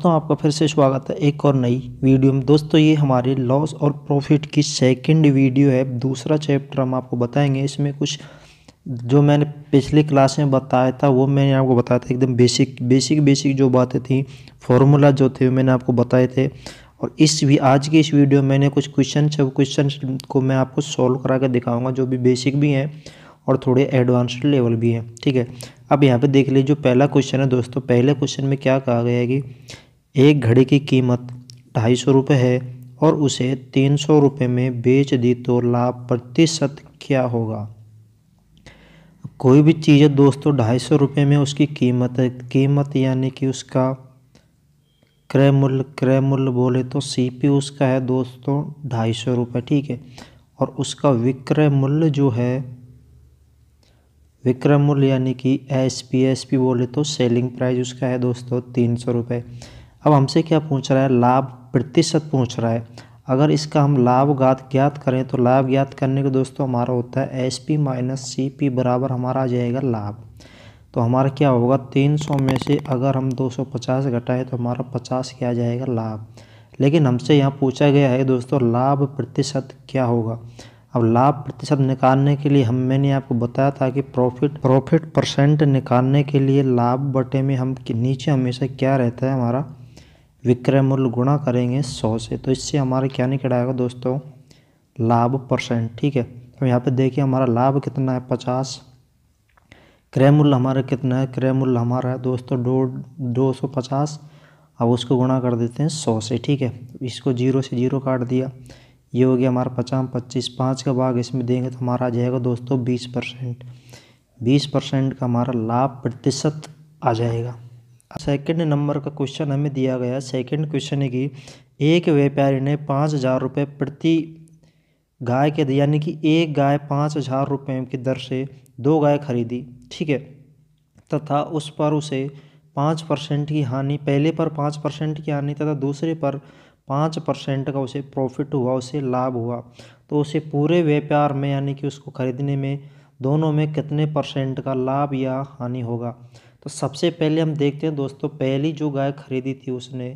दोस्तों आपका फिर से स्वागत है एक और नई वीडियो में। दोस्तों ये हमारे लॉस और प्रॉफिट की सेकंड वीडियो है। दूसरा चैप्टर हम आपको बताएंगे। इसमें कुछ जो मैंने पिछली क्लास में बताया था वो मैंने आपको बताया था, एकदम बेसिक जो बातें थी, फॉर्मूला जो थे मैंने आपको बताए थे। और आज की इस वीडियो में मैंने कुछ क्वेश्चन को मैं आपको सॉल्व करा कर दिखाऊँगा, जो भी बेसिक भी हैं और थोड़े एडवांस्ड लेवल भी हैं। ठीक है, अब यहाँ पे देख लीजिए जो पहला क्वेश्चन है दोस्तों। पहले क्वेश्चन में क्या कहा गया है कि एक घड़ी की कीमत 250 रुपये है और उसे 300 रुपये में बेच दी तो लाभ प्रतिशत क्या होगा। कोई भी चीज़ है दोस्तों 250 रुपये में उसकी कीमत है। कीमत यानी कि उसका क्रय मूल्य बोले तो सीपी उसका है दोस्तों 250 रुपये। ठीक है, और उसका विक्रय मूल्य यानी कि एसपी बोले तो सेलिंग प्राइस उसका है दोस्तों 300 रुपये। अब हमसे क्या पूछ रहा है, लाभ प्रतिशत पूछ रहा है। अगर इसका हम लाभ ज्ञात करें तो लाभ ज्ञात करने के दोस्तों हमारा होता है एसपी माइनस सीपी बराबर हमारा आ जाएगा लाभ। तो हमारा क्या होगा, 300 में से अगर हम 250 घटाएं तो हमारा 50 क्या आ जाएगा लाभ। लेकिन हमसे यहाँ पूछा गया है दोस्तों लाभ प्रतिशत क्या होगा। अब लाभ प्रतिशत निकालने के लिए मैंने आपको बताया था कि प्रॉफिट परसेंट निकालने के लिए लाभ बटे में हम नीचे हमेशा क्या रहता है, हमारा विक्रय मूल्य गुणा करेंगे 100 से। तो इससे हमारा क्या निकल आएगा दोस्तों, लाभ परसेंट। ठीक है, तो यहाँ पे देखिए हमारा लाभ कितना है 50, क्रय मूल्य हमारा कितना है, क्रय मूल्य हमारा है दोस्तों 250। अब उसको गुणा कर देते हैं 100 से। ठीक है, इसको 0 से 0 काट दिया, ये हो गया हमारा 50 25, 5 का भाग इसमें देंगे तो हमारा आ जाएगा दोस्तों 20%। 20% का हमारा लाभ प्रतिशत आ जाएगा। सेकंड नंबर का क्वेश्चन हमें दिया गया। सेकंड क्वेश्चन है कि एक व्यापारी ने 5,000 रुपये प्रति गाय के यानी कि एक गाय 5,000 रुपये की दर से 2 गाय खरीदी। ठीक है, तथा उस पर उसे 5% की हानि, पहले पर 5% की हानि तथा दूसरे पर 5% का उसे प्रॉफिट हुआ, उसे लाभ हुआ। तो उसे पूरे व्यापार में यानी कि उसको खरीदने में दोनों में कितने % का लाभ या हानि होगा। तो सबसे पहले हम देखते हैं दोस्तों, पहली जो गाय खरीदी थी उसने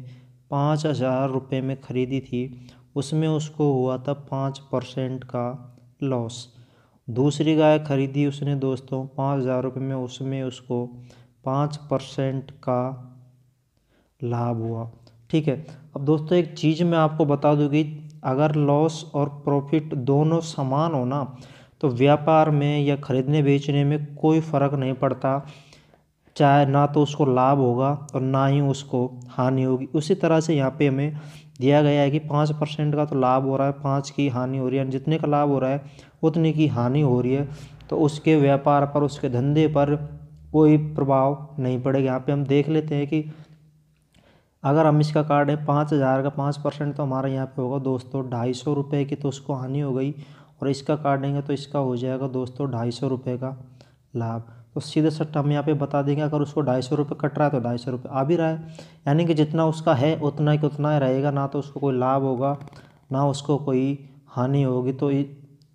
5,000 रुपये में खरीदी थी, उसमें उसको हुआ था 5% का लॉस। दूसरी गाय खरीदी उसने दोस्तों 5,000 रुपये में, उसमें उसको 5% का लाभ हुआ। ठीक है, अब दोस्तों एक चीज़ मैं आपको बता दूं कि अगर लॉस और प्रॉफिट दोनों समान हो ना तो व्यापार में या खरीदने बेचने में कोई फ़र्क नहीं पड़ता, चाहे ना तो उसको लाभ होगा और ना ही उसको हानि होगी। उसी तरह से यहाँ पे हमें दिया गया है कि 5% का तो लाभ हो रहा है, 5 की हानि हो रही है। जितने का लाभ हो रहा है उतने की हानि हो रही है, तो उसके व्यापार पर, उसके धंधे पर कोई प्रभाव नहीं पड़ेगा। यहाँ पे हम देख लेते हैं कि अगर हम इसका काटें 5,000 का 5% तो हमारा यहाँ पे होगा दोस्तों 250 रुपये की, तो उसको हानि हो गई। और इसका काटेंगे तो इसका हो जाएगा दोस्तों 250 रुपये का लाभ। तो सीधे सट्टा हम यहाँ पे बता देंगे, अगर उसको 250 रुपये कट रहा है तो 250 रुपये आ भी रहा है, यानी कि जितना उसका है उतना ही उतना रहेगा, ना तो उसको कोई लाभ होगा ना उसको कोई हानि होगी। तो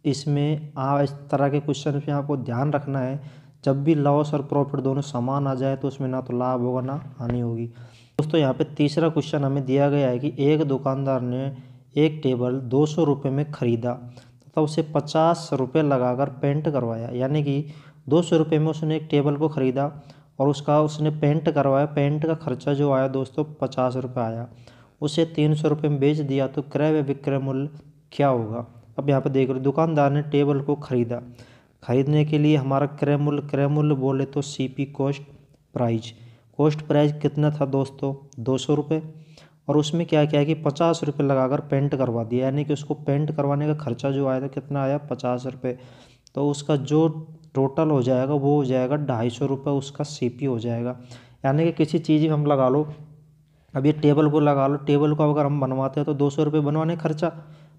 इसमें इस तरह के क्वेश्चन पे आपको ध्यान रखना है, जब भी लॉस और प्रॉफिट दोनों समान आ जाए तो उसमें ना तो लाभ होगा ना हानि होगी। दोस्तों यहाँ पे तीसरा क्वेश्चन हमें दिया गया है कि एक दुकानदार ने एक टेबल 200 रुपये में ख़रीदा तथा उसे 50 रुपये लगाकर पेंट करवाया, यानी कि 200 रुपये में उसने एक टेबल को ख़रीदा और उसने पेंट करवाया। पेंट का खर्चा जो आया दोस्तों 50 रुपये आया, उसे 300 रुपये में बेच दिया तो क्रय व विक्रय मूल्य क्या होगा। अब यहाँ पे देख लो, दुकानदार ने टेबल को ख़रीदा, खरीदने के लिए हमारा क्रय मूल्य बोले तो सीपी कॉस्ट प्राइस कितना था दोस्तों 200 रुपये। और उसमें क्या क्या है कि 50 रुपये लगाकर पेंट करवा दिया, यानी कि उसको पेंट करवाने का खर्चा जो आया था कितना आया 50 रुपये। तो उसका जो टोटल हो जाएगा वो हो जाएगा 250 रुपये, उसका सीपी हो जाएगा। यानी कि किसी चीज़ में हम लगा लो, अब ये टेबल को लगा लो, टेबल को अगर हम बनवाते हैं तो 200 रुपये बनवाने खर्चा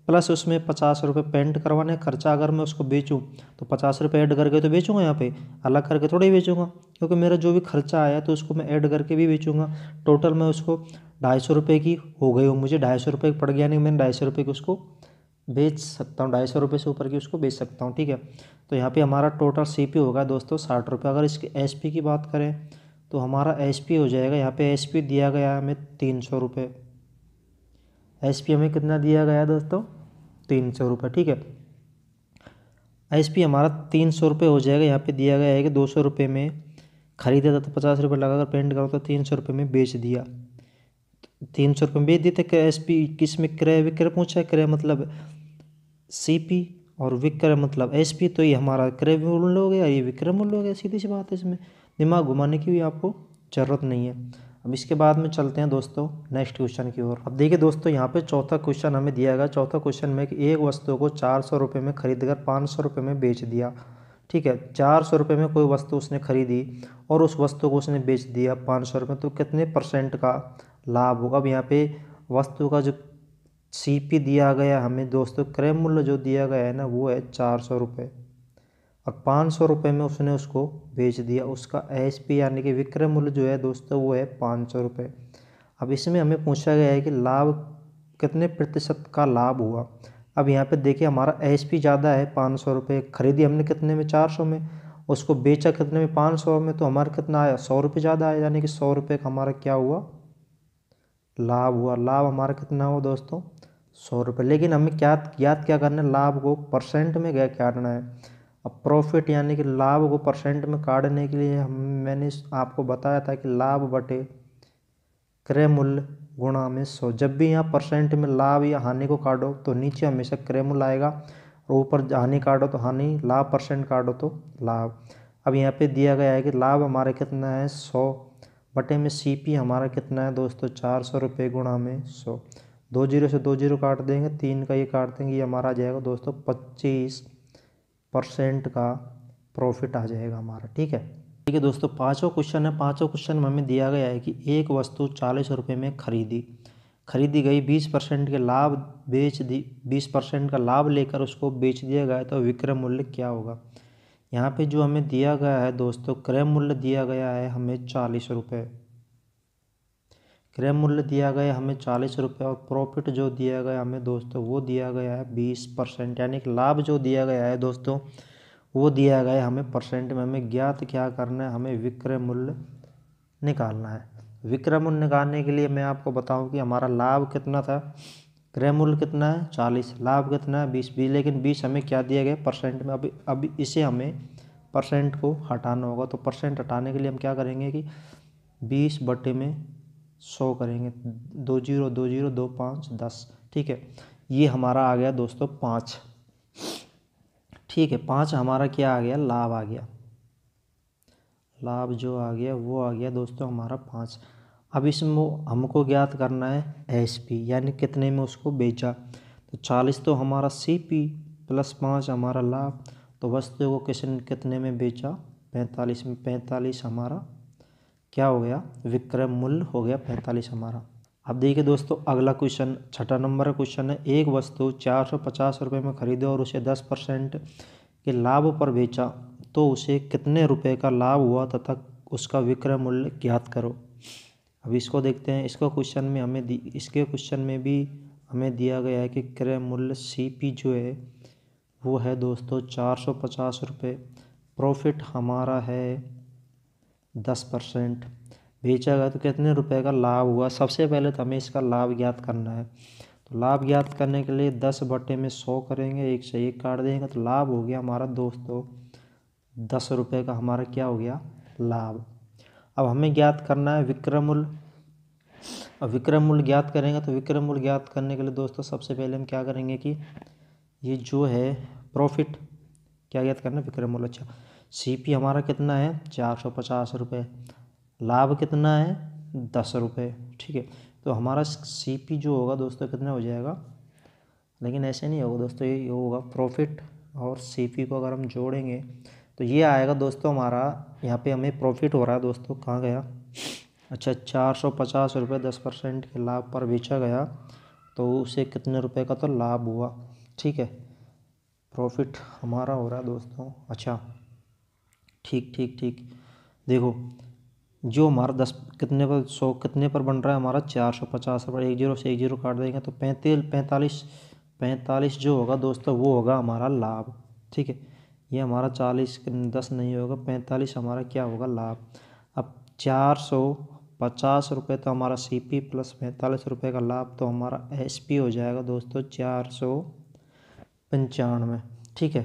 प्लस उसमें 50 रुपये पेंट करवाने खर्चा। अगर मैं उसको बेचूं तो 50 रुपये ऐड करके तो बेचूंगा, यहाँ पे अलग करके थोड़ा ही बेचूंगा, क्योंकि मेरा जो भी खर्चा आया तो उसको मैं ऐड करके भी बेचूंगा। टोटल मैं उसको 250 रुपये की हो गई हो, मुझे 250 रुपये पड़ गया, नहीं मैंने 250 रुपये की उसको बेच सकता हूँ, 250 रुपये से ऊपर की उसको बेच सकता हूँ। ठीक है, तो यहाँ पे हमारा टोटल सीपी होगा दोस्तों 60 रुपये। अगर इसके एसपी की बात करें तो हमारा एसपी हो जाएगा, यहाँ पे एसपी दिया गया है हमें 300 रुपये। एसपी हमें कितना दिया गया है दोस्तों? 300 रुपये, ठीक है। एसपी हमारा 300 रुपये हो जाएगा। यहाँ पे दिया गया है कि 200 रुपये में खरीदा था तो 50 रुपये लगाकर पेंट करो तो 300 रुपये में बेच दिया। 300 रुपये में बेच दिए थे। एसपी किस में क्रय विक्रय पूछा है, क्रय मतलब सीपी और विक्रय मतलब एसपी, तो ये हमारा क्रय मूल्य हो गया, ये विक्रय मूल्य हो गया। सीधी सी बात है, इसमें दिमाग घुमाने की भी आपको ज़रूरत नहीं है। अब इसके बाद में चलते हैं दोस्तों नेक्स्ट क्वेश्चन की ओर। अब देखिए दोस्तों, यहाँ पे चौथा क्वेश्चन हमें दिया गया। चौथा क्वेश्चन में कि एक वस्तु को 400 रुपये में खरीद कर 500 रुपये में बेच दिया, ठीक है। 400 रुपये में कोई वस्तु उसने खरीदी और उस वस्तु को उसने बेच दिया 500 रुपये, तो कितने % का लाभ होगा? अब यहाँ पे वस्तु का जो सीपी दिया गया हमें दोस्तों, क्रय मूल्य जो दिया गया है ना, वो है 400 रुपये और 500 रुपये में उसने उसको बेच दिया। उसका एसपी यानी कि विक्रय मूल्य जो है दोस्तों, वो है 500 रुपये। अब इसमें हमें पूछा गया है कि लाभ कितने % का लाभ हुआ। अब यहाँ पे देखिए, हमारा एसपी ज़्यादा है, 500 रुपये। खरीदी हमने कितने में? 400 में। उसको बेचा कितने में? 500 में। तो हमारा कितना आया? 100 रुपये ज़्यादा आया, यानी कि 100 रुपये का हमारा क्या हुआ? लाभ हुआ। लाभ हमारा कितना हुआ दोस्तों? 100 रुपये। लेकिन हमें याद क्या करना है? लाभ को % में क्या करना है। अब प्रॉफिट यानी कि लाभ को % में काटने के लिए मैंने आपको बताया था कि लाभ बटे क्रय मूल्य गुणा में 100। जब भी यहाँ % में लाभ या हानि को काटो तो नीचे हमेशा क्रय मूल्य आएगा और ऊपर हानि काटो तो हानि, लाभ % काटो तो लाभ। अब यहाँ पे दिया गया है कि लाभ हमारा कितना है? 100 बटे में सीपी हमारा कितना है दोस्तों? 400 रुपये गुणा में 100। 2 जीरो से 2 जीरो काट देंगे, 3 का ये काट देंगे, ये हमारा आ जाएगा दोस्तों 25% का प्रॉफिट आ जाएगा हमारा, ठीक है। ठीक है दोस्तों, पाँचों क्वेश्चन है। पाँचों क्वेश्चन में हमें दिया गया है कि एक वस्तु 40 रुपये में खरीदी गई, 20% के लाभ बेच दी, 20% का लाभ लेकर उसको बेच दिया गया, तो विक्रय मूल्य क्या होगा? यहाँ पे जो हमें दिया गया है दोस्तों, क्रय मूल्य दिया गया है हमें 40 रुपये। क्रय मूल्य दिया गया हमें 40 रुपये और प्रॉफिट जो दिया गया हमें दोस्तों, वो दिया गया है 20%, यानी कि लाभ जो दिया गया है दोस्तों, वो दिया गया है हमें % में। हमें ज्ञात क्या करना है? हमें विक्रय मूल्य निकालना है। विक्रय मूल्य निकालने के लिए मैं आपको बताऊं कि हमारा लाभ कितना था? क्रय मूल्य कितना है? 40। लाभ कितना है? 20। लेकिन 20 हमें क्या दिया गया? % में। अभी इसे हमें % को हटाना होगा, तो % हटाने के लिए हम क्या करेंगे कि 20 बटे में 100 करेंगे। 2 जीरो 2 जीरो 2 5 10, ठीक है। ये हमारा आ गया दोस्तों 5, ठीक है। 5 हमारा क्या आ गया? लाभ आ गया। लाभ जो आ गया वो आ गया दोस्तों हमारा 5। अब इसमें हमको ज्ञात करना है एसपी, यानी कितने में उसको बेचा। तो 40 तो हमारा सीपी प्लस 5 हमारा लाभ, तो वस्तु को कितने में बेचा? 45 में। 45 हमारा क्या हो गया? विक्रय मूल्य हो गया 45 हमारा। अब देखिए दोस्तों, अगला क्वेश्चन, छठा नंबर का क्वेश्चन है। एक वस्तु 450 रुपये में खरीदे और उसे 10% के लाभ पर बेचा, तो उसे कितने रुपए का लाभ हुआ तथा उसका विक्रय मूल्य ज्ञात करो। अब इसको देखते हैं। इसके क्वेश्चन में भी हमें दिया गया है कि क्रय मूल्य सीपी जो है वो है दोस्तों 450 रुपये। प्रॉफिट हमारा है 10%। बेचा गया तो कितने रुपए का लाभ हुआ? सबसे पहले तो हमें इसका लाभ ज्ञात करना है। तो लाभ ज्ञात करने के लिए 10 बटे में 100 करेंगे, 1 से 1 काट देंगे, तो लाभ हो गया हमारा दोस्तों 10 रुपये का हमारा क्या हो गया? लाभ। अब हमें ज्ञात करना है विक्रय मूल्य। अब विक्रय मूल्य ज्ञात करेंगे, तो विक्रय मूल्य ज्ञात करने के लिए दोस्तों सबसे पहले हम क्या करेंगे कि ये जो है प्रॉफिट क्या ज्ञात करना है? विक्रय मूल्य। अच्छा, सीपी हमारा कितना है? 450 रुपये। लाभ कितना है? 10 रुपये, ठीक है। तो हमारा सीपी जो होगा दोस्तों कितना हो जाएगा? लेकिन ऐसे नहीं होगा दोस्तों, ये होगा प्रॉफिट और सीपी को अगर हम जोड़ेंगे तो ये आएगा दोस्तों हमारा, यहाँ पे हमें प्रॉफिट हो रहा है दोस्तों, कहाँ गया? अच्छा, 450 रुपये 10% के लाभ पर बेचा गया, तो उसे कितने रुपए का तो लाभ हुआ, ठीक है। प्रॉफिट हमारा हो रहा है दोस्तों। अच्छा, ठीक ठीक ठीक। देखो, जो हमारा 10 कितने पर 100 कितने पर बन रहा है हमारा? 450 पर। 1 जीरो से 1 जीरो काट देंगे तो 45 जो होगा दोस्तों वो होगा हमारा लाभ, ठीक है। ये हमारा 40 10 नहीं होगा, 45 हमारा क्या होगा? लाभ। अब 450 रुपये तो हमारा CP प्लस 45 रुपये का लाभ, तो हमारा SP हो जाएगा दोस्तों 495। ठीक है,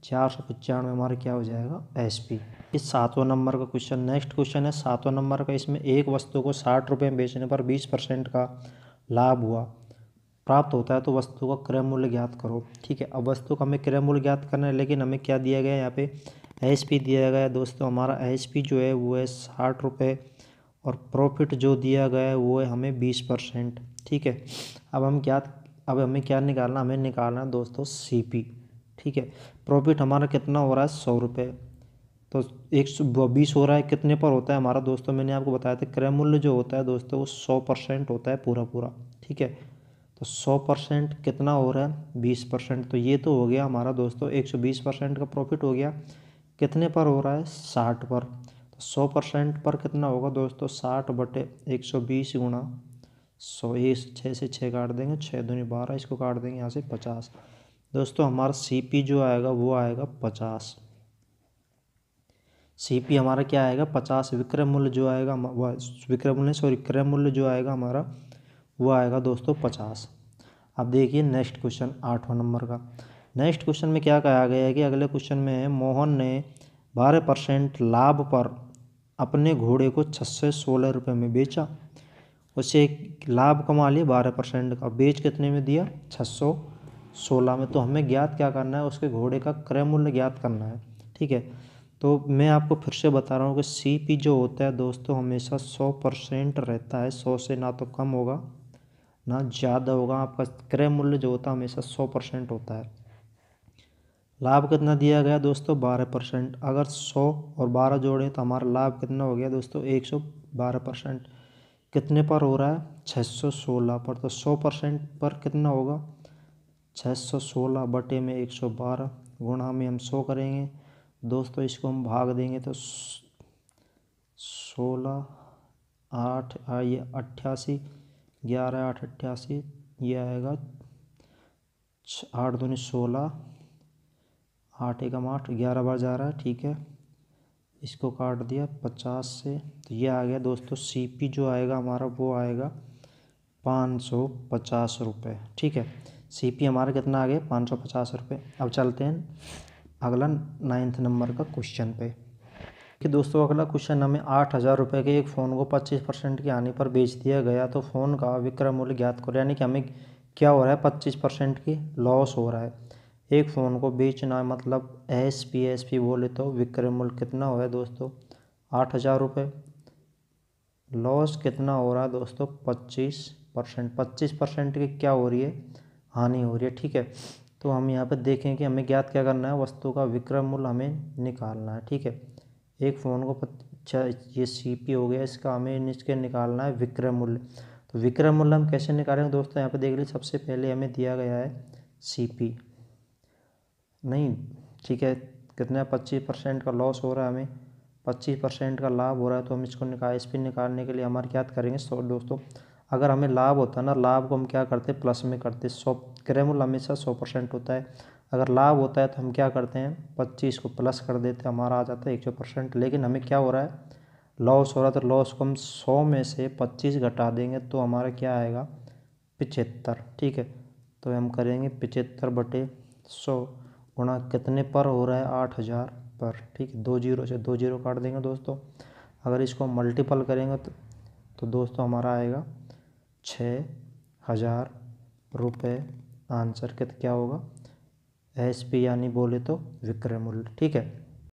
495 हमारा क्या हो जाएगा SP। इस 7वां नंबर का क्वेश्चन, नेक्स्ट क्वेश्चन है 7वां नंबर का। इसमें एक वस्तु को 60 रुपये में बेचने पर 20% का लाभ हुआ प्राप्त होता है तो वस्तु का क्रय मूल्य ज्ञात करो। ठीक है, अब वस्तु का हमें क्रय मूल्य ज्ञात करना है, लेकिन हमें क्या दिया गया है यहाँ पे SP दिया गया है दोस्तों। हमारा SP जो है वो है 60 रुपये और प्रॉफिट जो दिया गया है वो है हमें 20%। ठीक है, अब हमें क्या निकालना, हमें निकालना है दोस्तों CP। ठीक है, प्रॉफिट हमारा कितना हो रहा है 100 रुपये, तो 120 हो रहा है, कितने पर होता है हमारा दोस्तों, मैंने आपको बताया था क्रय मूल्य जो होता है दोस्तों वो 100% होता है पूरा पूरा। ठीक है, तो 100% कितना हो रहा है 20%, तो ये तो हो गया हमारा दोस्तों 120% का प्रॉफिट हो गया। कितने पर हो रहा है 60 पर, तो 100% पर कितना होगा दोस्तों 60/120 गुणा 100। 6 से 6 काट देंगे, 6 दूनी 12, इसको काट देंगे यहाँ से 50। दोस्तों हमारा CP जो आएगा वो आएगा 50। CP हमारा क्या आएगा 50। विक्रय मूल्य जो आएगा क्रय मूल्य जो आएगा हमारा वो आएगा दोस्तों 50। अब देखिए नेक्स्ट क्वेश्चन 8वां नंबर का। नेक्स्ट क्वेश्चन में क्या कहा गया है कि अगले क्वेश्चन में है, मोहन ने 12% लाभ पर अपने घोड़े को 616 रुपये में बेचा। उसे लाभ कमा लिया 12% का, बेच कितने में दिया 616 में। तो हमें ज्ञात क्या करना है, उसके घोड़े का क्रय मूल्य ज्ञात करना है। ठीक है, तो मैं आपको फिर से बता रहा हूँ कि CP जो होता है दोस्तों हमेशा 100% रहता है, 100 से ना तो कम होगा ना ज़्यादा होगा। आपका क्रय मूल्य जो होता है हमेशा 100% होता है। लाभ कितना दिया गया दोस्तों 12%, अगर 100 और 12 जोड़े तो हमारा लाभ कितना हो गया दोस्तों 112%। कितने पर हो रहा है 616 पर, तो 100% पर कितना होगा 616 बटे में 112 गुणा में हम 100 करेंगे दोस्तों, इसको हम भाग देंगे तो 16 8 ये 88, 11 8 88, ये आएगा 8 दूनी 16, 8 एकम 8, 11 बार जा रहा है। ठीक है, इसको काट दिया 50 से, तो ये आ गया दोस्तों CP जो आएगा हमारा वो आएगा 550 रुपये। ठीक है, CP हमारा कितना आ गया 550 रुपये। अब चलते हैं अगला 9th नंबर का क्वेश्चन पे कि दोस्तों अगला क्वेश्चन हमें 8000 रुपये के एक फ़ोन को 25% की हानि पर बेच दिया गया, तो फ़ोन का विक्रय मूल्य ज्ञात करो। यानी कि हमें क्या हो रहा है 25% की लॉस हो रहा है। एक फ़ोन को बेचना है, मतलब SP बोले तो विक्रय मूल्य कितना हो रहा है दोस्तों 8000 रुपये। लॉस कितना हो रहा है दोस्तों 25%। 25% की क्या हो रही है हानि हो रही है। ठीक है, तो हम यहाँ पे देखें कि हमें ज्ञात क्या करना है, वस्तु का विक्रय मूल्य हमें निकालना है। ठीक है, एक फ़ोन को ये CP हो गया, इसका हमें इसके निकालना है विक्रय मूल्य। तो विक्रय मूल्य हम कैसे निकालेंगे दोस्तों, यहाँ पे देख लीजिए सबसे पहले हमें दिया गया है CP नहीं। ठीक है, कितना 25% का लॉस हो रहा है, हमें 25% का लाभ हो रहा है, तो हम इसको SP निकालने के लिए हमारे क्या करेंगे दोस्तों, अगर हमें लाभ होता है ना, लाभ को हम क्या करते हैं प्लस में करते, 100 क्रय मूल्य हमेशा 100% होता है। अगर लाभ होता है तो हम क्या करते हैं 25 को प्लस कर देते हैं, हमारा आ जाता है 100%। लेकिन हमें क्या हो रहा है लॉस हो रहा है, तो लॉस को हम 100 में से 25 घटा देंगे तो हमारा क्या आएगा 75। ठीक है, तो हम करेंगे 75/100 गुणा कितने पर हो रहा है 8000 पर। ठीक है, 2 जीरो से 2 जीरो काट देंगे दोस्तों। अगर इसको मल्टीपल करेंगे तो दोस्तों हमारा आएगा 6000 रुपये। आंसर क्या होगा SP यानी बोले तो विक्रय मूल्य। ठीक है,